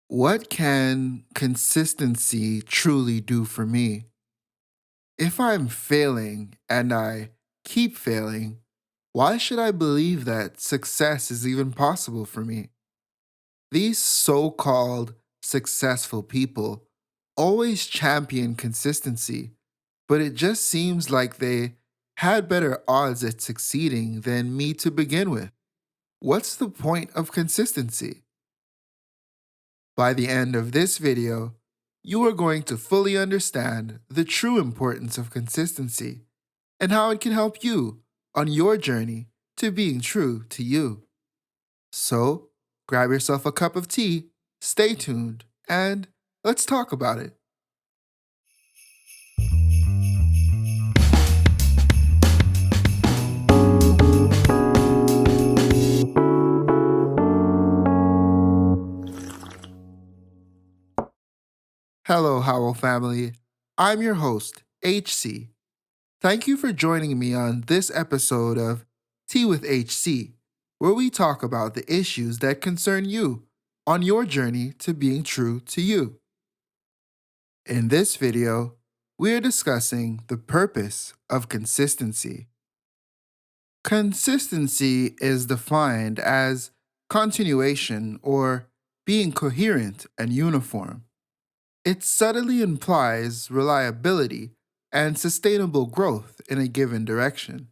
What can consistency truly do for me? If I'm failing and I keep failing, why should I believe that success is even possible for me? These so called successful people always champion consistency, but it just seems like they had better odds at succeeding than me to begin with. What's the point of consistency? By the end of this video, you are going to fully understand the true importance of consistency and how it can help you on your journey to being true to you. So, grab yourself a cup of tea, stay tuned, and let's talk about it. Hello, Howell family. I'm your host, HC. Thank you for joining me on this episode of Tea with HC, where we talk about the issues that concern you on your journey to being true to you. In this video, we are discussing the purpose of consistency. Consistency is defined as continuation or being coherent and uniform. It subtly implies reliability and sustainable growth in a given direction.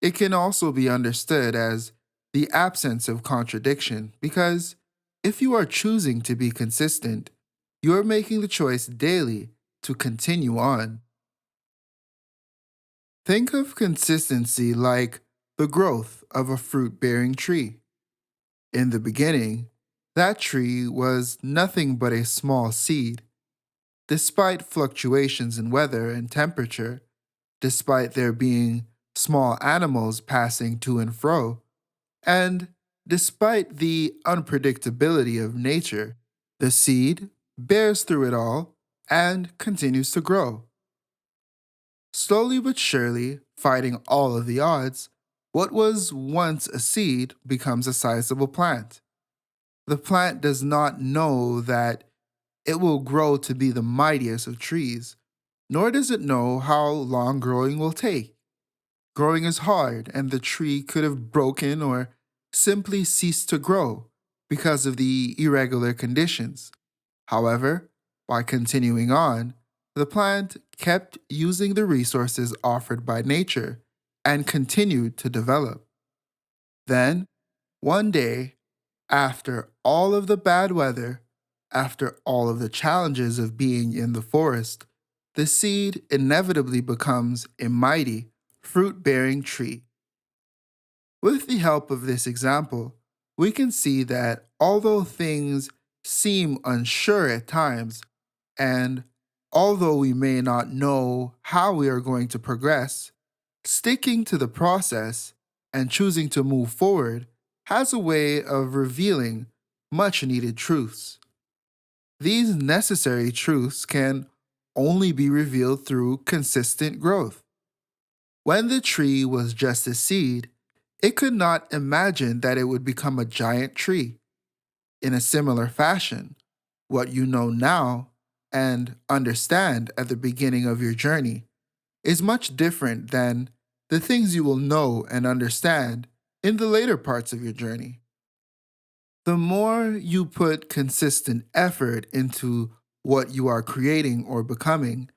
It can also be understood as the absence of contradiction because if you are choosing to be consistent, you are making the choice daily to continue on. Think of consistency like the growth of a fruit bearing tree. In the beginning, that tree was nothing but a small seed. Despite fluctuations in weather and temperature, despite there being small animals passing to and fro, and despite the unpredictability of nature, the seed bears through it all and continues to grow. Slowly but surely, fighting all of the odds, what was once a seed becomes a sizable plant. The plant does not know that it will grow to be the mightiest of trees, nor does it know how long growing will take. Growing is hard, and the tree could have broken or simply ceased to grow because of the irregular conditions. However, by continuing on, the plant kept using the resources offered by nature and continued to develop. Then, one day, after all of the bad weather, after all of the challenges of being in the forest, the seed inevitably becomes a mighty, fruit bearing tree. With the help of this example, we can see that although things seem unsure at times, and although we may not know how we are going to progress, sticking to the process and choosing to move forward has a way of revealing much needed truths. These necessary truths can only be revealed through consistent growth. When the tree was just a seed, it could not imagine that it would become a giant tree. In a similar fashion, what you know now and understand at the beginning of your journey is much different than the things you will know and understand in the later parts of your journey. The more you put consistent effort into what you are creating or becoming,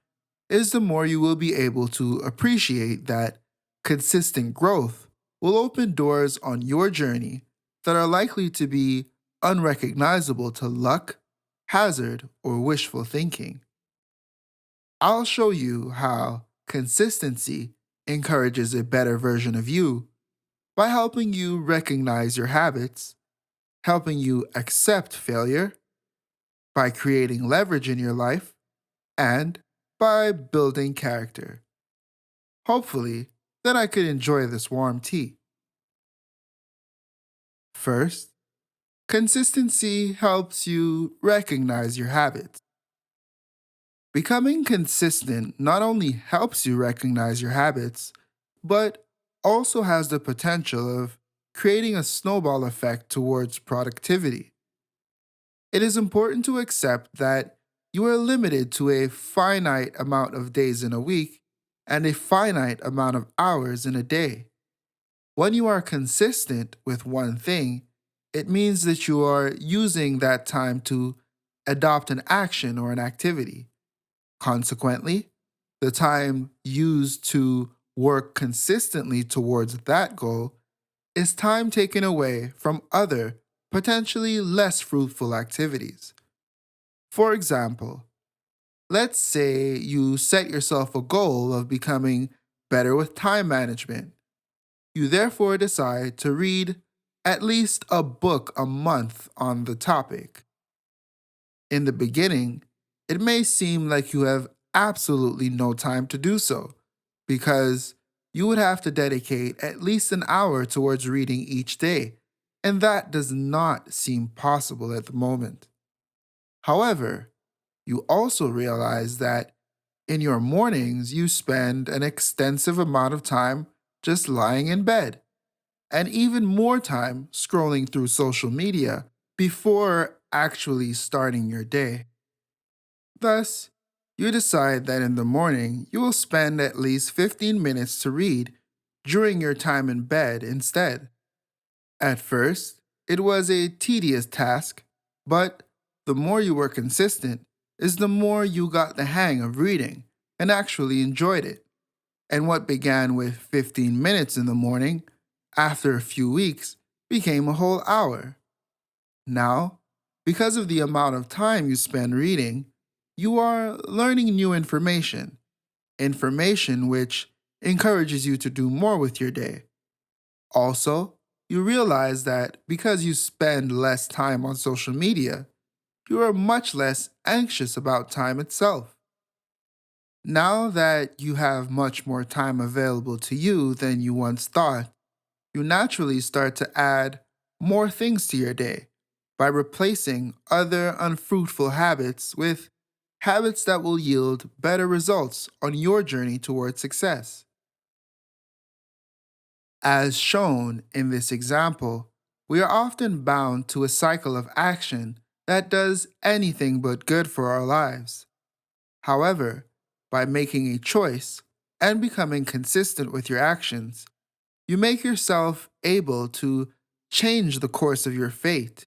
is the more you will be able to appreciate that consistent growth will open doors on your journey that are likely to be unrecognizable to luck, hazard, or wishful thinking. I'll show you how consistency encourages a better version of you by helping you recognize your habits, helping you accept failure, by creating leverage in your life, and by building character. Hopefully, then I could enjoy this warm tea. First, consistency helps you recognize your habits. Becoming consistent not only helps you recognize your habits, but also has the potential of creating a snowball effect towards productivity. It is important to accept that you are limited to a finite amount of days in a week and a finite amount of hours in a day. When you are consistent with one thing, it means that you are using that time to adopt an action or an activity. Consequently, the time used to work consistently towards that goal is time taken away from other, potentially less fruitful activities. For example, let's say you set yourself a goal of becoming better with time management. You therefore decide to read at least a book a month on the topic. In the beginning, it may seem like you have absolutely no time to do so, because you would have to dedicate at least an hour towards reading each day, and that does not seem possible at the moment. However, you also realize that in your mornings you spend an extensive amount of time just lying in bed, and even more time scrolling through social media before actually starting your day. Thus, you decide that in the morning you will spend at least 15 minutes to read during your time in bed instead. At first, it was a tedious task, but the more you were consistent, is the more you got the hang of reading and actually enjoyed it. And what began with 15 minutes in the morning, after a few weeks, became a whole hour. Now, because of the amount of time you spend reading, you are learning new information, information which encourages you to do more with your day. Also, you realize that because you spend less time on social media, you are much less anxious about time itself. Now that you have much more time available to you than you once thought, you naturally start to add more things to your day by replacing other unfruitful habits with habits that will yield better results on your journey towards success. As shown in this example, we are often bound to a cycle of action that does anything but good for our lives. However, by making a choice and becoming consistent with your actions, you make yourself able to change the course of your fate.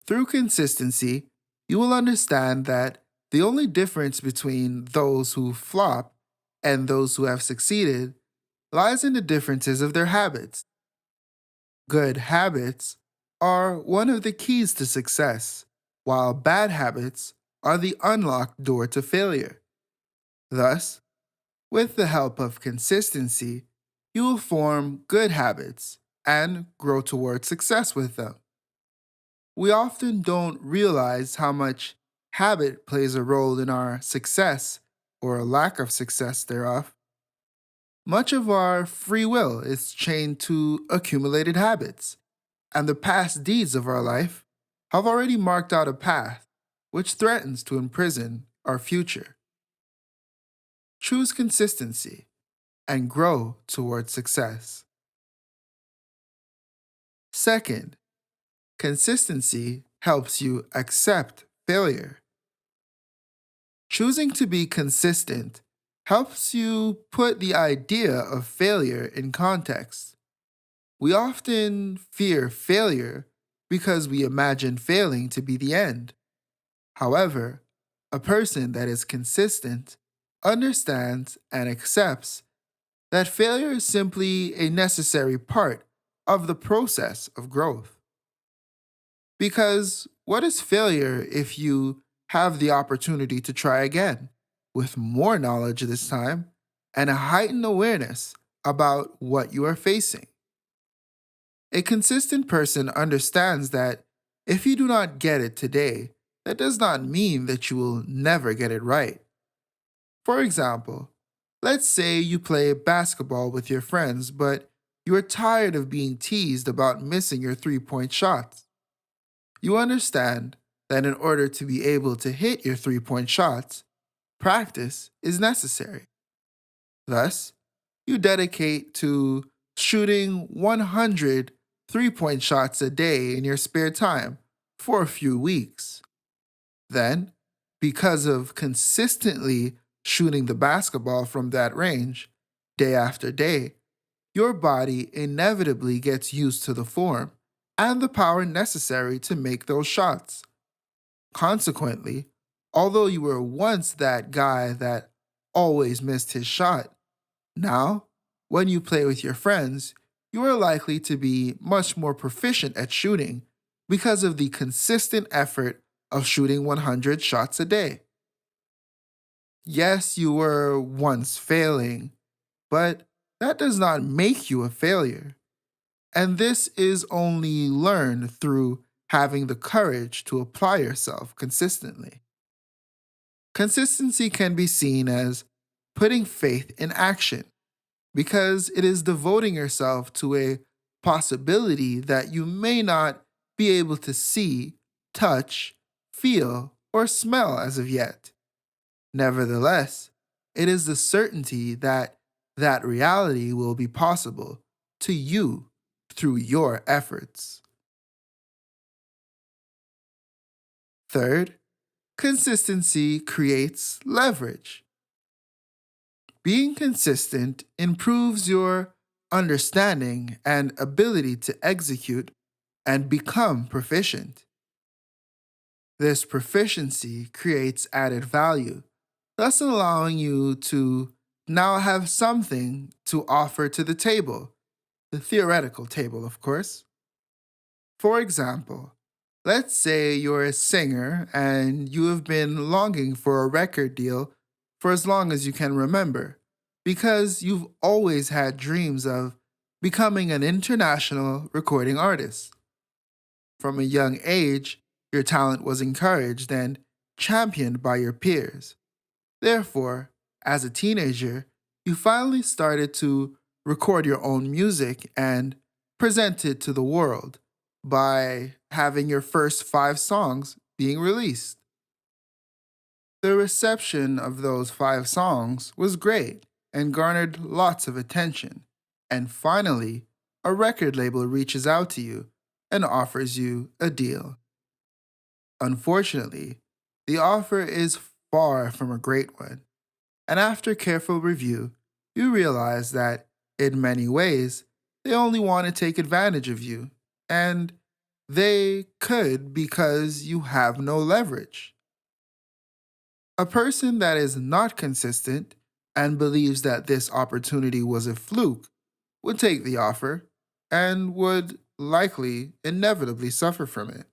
Through consistency, you will understand that the only difference between those who flop and those who have succeeded lies in the differences of their habits. Good habits are one of the keys to success, while bad habits are the unlocked door to failure. Thus, with the help of consistency, you will form good habits and grow towards success with them. We often don't realize how much habit plays a role in our success or lack of success thereof. Much of our free will is chained to accumulated habits, and the past deeds of our life have already marked out a path which threatens to imprison our future. Choose consistency and grow towards success. Second, consistency helps you accept failure. Choosing to be consistent helps you put the idea of failure in context. We often fear failure because we imagine failing to be the end. However, a person that is consistent understands and accepts that failure is simply a necessary part of the process of growth. Because what is failure if you have the opportunity to try again with more knowledge this time and a heightened awareness about what you are facing? A consistent person understands that if you do not get it today, that does not mean that you will never get it right. For example, let's say you play basketball with your friends, but you are tired of being teased about missing your 3 point shots. You understand that in order to be able to hit your 3 point shots, practice is necessary. Thus, you dedicate to shooting 100 3 point shots a day in your spare time for a few weeks. Then, because of consistently shooting the basketball from that range, day after day, your body inevitably gets used to the form and the power necessary to make those shots. Consequently, although you were once that guy that always missed his shot, now, when you play with your friends, you are likely to be much more proficient at shooting because of the consistent effort of shooting 100 shots a day. Yes, you were once failing, but that does not make you a failure. And this is only learned through having the courage to apply yourself consistently. Consistency can be seen as putting faith in action because it is devoting yourself to a possibility that you may not be able to see, touch, feel, or smell as of yet. Nevertheless, it is the certainty that that reality will be possible to you through your efforts. Third, consistency creates leverage. Being consistent improves your understanding and ability to execute and become proficient. This proficiency creates added value, thus allowing you to now have something to offer to the table, the theoretical table, of course. For example, let's say you're a singer and you have been longing for a record deal for as long as you can remember, because you've always had dreams of becoming an international recording artist. From a young age, your talent was encouraged and championed by your peers. Therefore, as a teenager, you finally started to record your own music and present it to the world by having your first 5 songs being released. The reception of those 5 songs was great and garnered lots of attention. And finally, a record label reaches out to you and offers you a deal. Unfortunately, the offer is far from a great one. And after careful review, you realize that, in many ways, they only want to take advantage of you, and they could because you have no leverage. A person that is not consistent and believes that this opportunity was a fluke would take the offer and would likely inevitably suffer from it.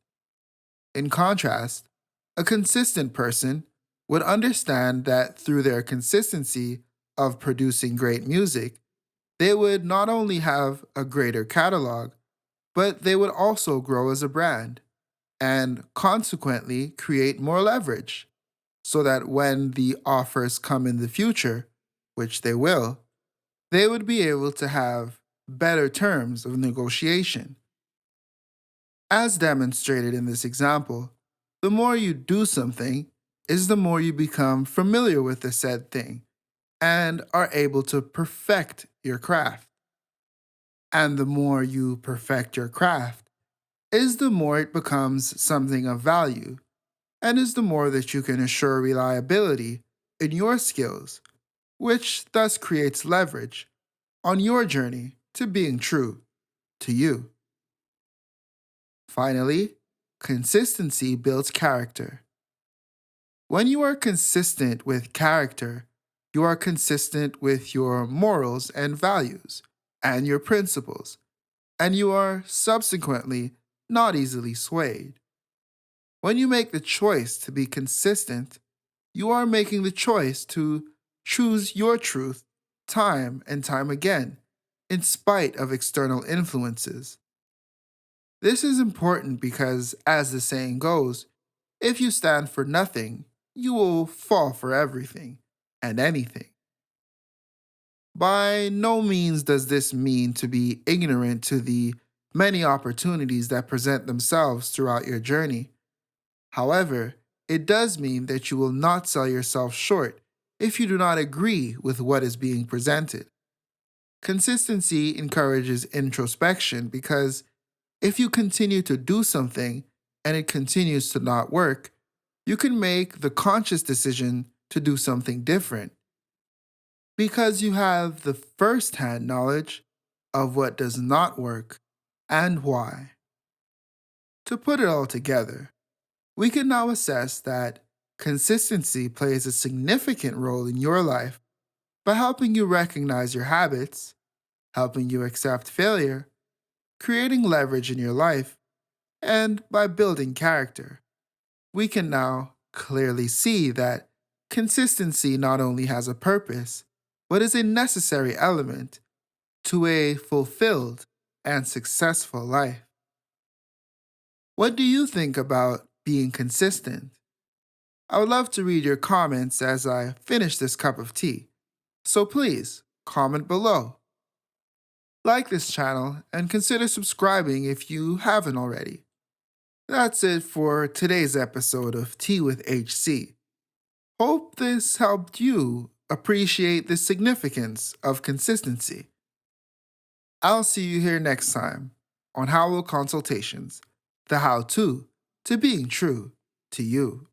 In contrast, a consistent person would understand that through their consistency of producing great music, they would not only have a greater catalog, but they would also grow as a brand and consequently create more leverage so that when the offers come in the future, which they will, they would be able to have better terms of negotiation. As demonstrated in this example, the more you do something is the more you become familiar with the said thing and are able to perfect your craft. And the more you perfect your craft is the more it becomes something of value and is the more that you can assure reliability in your skills, which thus creates leverage on your journey to being true to you. Finally, consistency builds character. When you are consistent with character, you are consistent with your morals and values and your principles, and you are subsequently not easily swayed. When you make the choice to be consistent, you are making the choice to choose your truth time and time again, in spite of external influences. This is important because, as the saying goes, if you stand for nothing, you will fall for everything and anything. By no means does this mean to be ignorant to the many opportunities that present themselves throughout your journey. However, it does mean that you will not sell yourself short if you do not agree with what is being presented. Consistency encourages introspection because if you continue to do something, and it continues to not work, you can make the conscious decision to do something different because you have the first hand knowledge of what does not work and why. To put it all together, we can now assess that consistency plays a significant role in your life by helping you recognize your habits, helping you accept failure, creating leverage in your life, and by building character. We can now clearly see that consistency not only has a purpose, but is a necessary element to a fulfilled and successful life. What do you think about being consistent? I would love to read your comments as I finish this cup of tea, so please comment below. Like this channel and consider subscribing if you haven't already. That's it for today's episode of Tea with HC. Hope this helped you appreciate the significance of consistency. I'll see you here next time on Howell Consultations, the how to being true to you.